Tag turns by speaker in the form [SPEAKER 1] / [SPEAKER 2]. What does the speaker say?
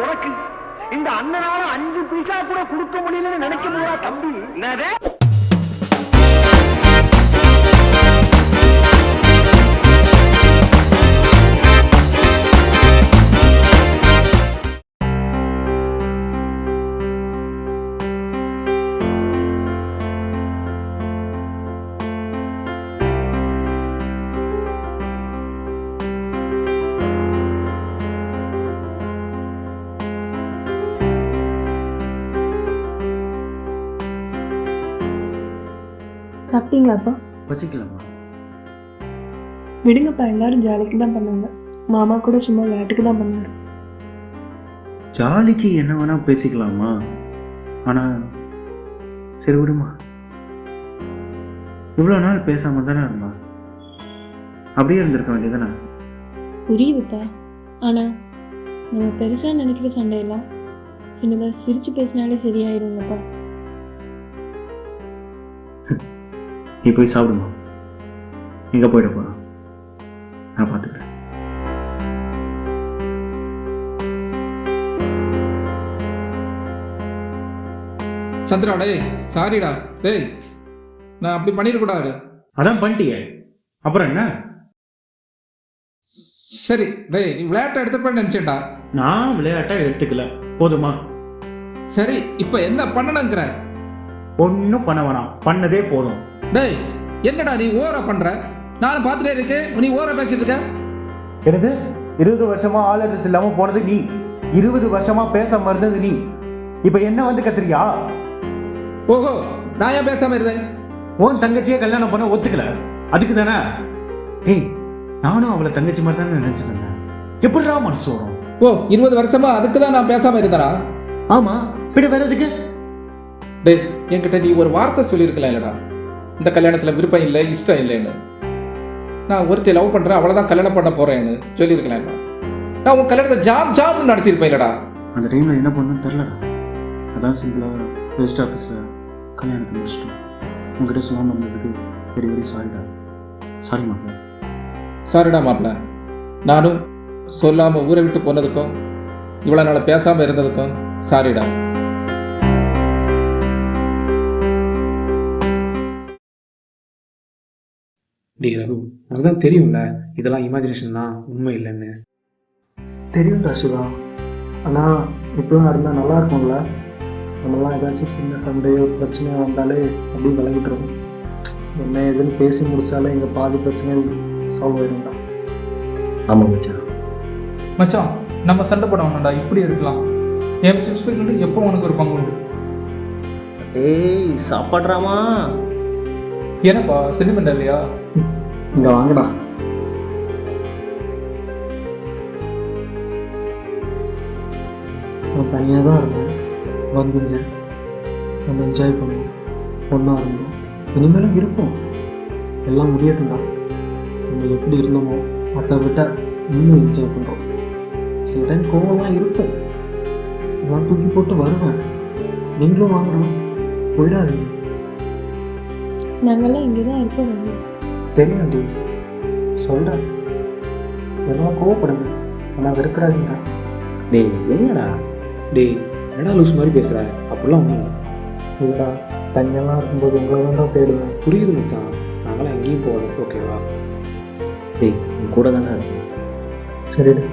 [SPEAKER 1] உனக்கு இந்த அண்ணனால 5 பைசா கூட கொடுக்க முடியலன்னு நினைக்க முடியா தம்பி? என்னது?
[SPEAKER 2] சாப்பிட்டீங்களாப்பா?
[SPEAKER 3] பசிக்கலாமா?
[SPEAKER 2] விடுங்கப்பா, எல்லாரும் ஜாலிக்கு தான் பண்ணாங்க. மாமா கூட சும்மா விளையாட்டுக்கு தான் பண்ணாரு.
[SPEAKER 3] ஜாலிக்கு என்ன வேணா பேசிக்கலாமா? ஆனால் சரி விடுமா. இவ்வளோ நாள் பேசாம தானே இருந்தா, அப்படியே இருந்திருக்க வேண்டியதானே?
[SPEAKER 2] புரியுதுப்பா, ஆனால் நம்ம பெருசாக நினைக்கிற சண்டையெல்லாம் சின்னதாக சிரித்து பேசினாலே சரியாயிருங்கப்பா.
[SPEAKER 3] நீ போய் சாப்பிடுமா. எங்கே போயிட போகிறோம், நான் பார்த்துக்கிறேன்.
[SPEAKER 4] சந்திரா, டேய் சாரிடா, டேய் நான் அப்படி பண்ணிடக்கூடாது.
[SPEAKER 3] அதான் பண்ணிட்டியே, அப்புறம் என்ன?
[SPEAKER 4] சரி டேய், நீ விளையாட்டை எடுத்துப்பேன்னு நினச்சேன்டா.
[SPEAKER 3] நான் விளையாட்டை எடுத்துக்கல, போதுமா?
[SPEAKER 4] சரி, இப்போ என்ன பண்ணணுங்கிற?
[SPEAKER 3] ஒன்றும் பண்ண வேணாம், பண்ணதே போதும்.
[SPEAKER 4] டேய் என்னடா நீ ஓவரா பண்ற? நானும் பார்த்துட்டே இருக்கேன், நீ ஓவரா பேசிட்டு இருக்க.
[SPEAKER 3] எனது 20 வருஷமா ஆல் அட்ரஸ் இல்லாமல் போனது நீ, 20 வருஷமா பேசாம இருந்தது நீ, இப்போ என்ன வந்து கத்துறியா?
[SPEAKER 4] ஓஹோ, நான் ஏன் பேசாம இருந்தேன்?
[SPEAKER 3] உன் தங்கச்சியே கல்யாணம் பண்ண ஒத்துக்கல, அதுக்கு தானே? ஏய், நானும் அவளை தங்கச்சி மாதிரி தானே நினைச்சிட்டு இருந்தேன். எப்படிடா மனசு வரும்?
[SPEAKER 4] ஓ, 20 வருஷமா அதுக்கு தான் நான் பேசாம இருந்தேனா?
[SPEAKER 3] ஆமா, பிடி வேற எதுக்கு?
[SPEAKER 4] டேய், என்கிட்ட நீ ஒரு வார்த்தை சொல்லியிருக்கலாம் இல்லடா, இந்த கல்யாணத்துல விருப்பம் இல்லை, இஷ்டம் இல்லைன்னு. நான் ஒருத்தையை லவ் பண்றேன், அவ்வளவுதான் கல்யாணம் பண்ண போறேன்னு சொல்லியிருக்கலாம். நான் உன் கல்யாணத்தை ஜாம் நடத்தியிருப்பேன் இல்லடா.
[SPEAKER 3] அந்த டைம்ல என்ன பண்ணணும்னு தெரியலடா. அதான் சிம்பிளா ரெஜிஸ்டர் ஆஃபீஸில் கல்யாணத்தை முடிச்சிட்டோம். உங்ககிட்ட சொல்லாமல் இருந்ததுக்கு வெரி வெரி சாரிடா. சாரி மாப்பிள்ள.
[SPEAKER 4] சாரிடா மாப்பிள்ள, நானும் சொல்லாம ஊரை விட்டு போனதுக்கும் இவ்வளோ நாள் பேசாம இருந்ததுக்கும் சாரிடா.
[SPEAKER 5] டி ரகு, அதுதான் தெரியும்ல இதெல்லாம் இமேஜினேஷன் தான், உண்மை இல்லைன்னு.
[SPEAKER 6] தெரியும்டா சிவா, ஆனால் இப்படிலாம் இருந்தால் நல்லா இருக்கும்ல. நம்மளாம் ஏதாச்சும் சின்ன சண்டையோ பிரச்சனையோ வந்தாலே அப்படியே விலகிட்டுரும். என்ன ஏதுன்னு பேசி முடித்தாலே எங்கள் பாதி பிரச்சனை சால்வ் ஆயிரும்டா.
[SPEAKER 3] ஆமாம் மச்சான்.
[SPEAKER 4] மச்சான், நம்ம சண்டை போட வேண்டாம்டா, இப்படி இருக்கலாம். என் சிப்ஸ் எப்போ உனக்கு ஒரு பங்கு உண்டு.
[SPEAKER 7] ஏய் சாப்பாடுறாமா?
[SPEAKER 4] என்னப்பா சென்டிமெண்ட் இல்லையா?
[SPEAKER 6] இங்கே வாங்கடா. நான் தனியாக தான் இருந்தேன், வந்தீங்க, நம்ம என்ஜாய் பண்ணுவோம், ஒன்றா இருந்தோம், இனிமேலும் இருப்போம். எல்லாம் முடியட்டும்டா. நம்ம எப்படி இருந்தோமோ அதை விட இன்னும் என்ஜாய் பண்ணுறோம். சில டைம் கோவம்லாம் இருக்கும், நான் தூக்கி போட்டு வருவேன். நீங்களும் வாங்கணும், போயிடாதீங்க.
[SPEAKER 2] நாங்கள்லாம் இங்கே தான் இருப்போம்.
[SPEAKER 6] தெரியும் டி, சொல்கிறேன். எல்லாம் கோவப்படுங்க, ஆனால் வெறுக்கிறாதீங்க.
[SPEAKER 7] டேய் என்னடா?
[SPEAKER 5] டேய் என்னடா லூஸ் மாதிரி பேசுகிற? அப்படிலாம் ஒன்றும் இல்லை.
[SPEAKER 6] இல்லைடா, தனியெல்லாம் இருக்கும்போது உங்களை தான் தேடுவேன்.
[SPEAKER 5] புரியுது மச்சான், நாங்களாம் எங்கேயும் போகல, ஓகேவா?
[SPEAKER 7] டேய் உன் கூட தானே இருக்கு.
[SPEAKER 6] சரிடா.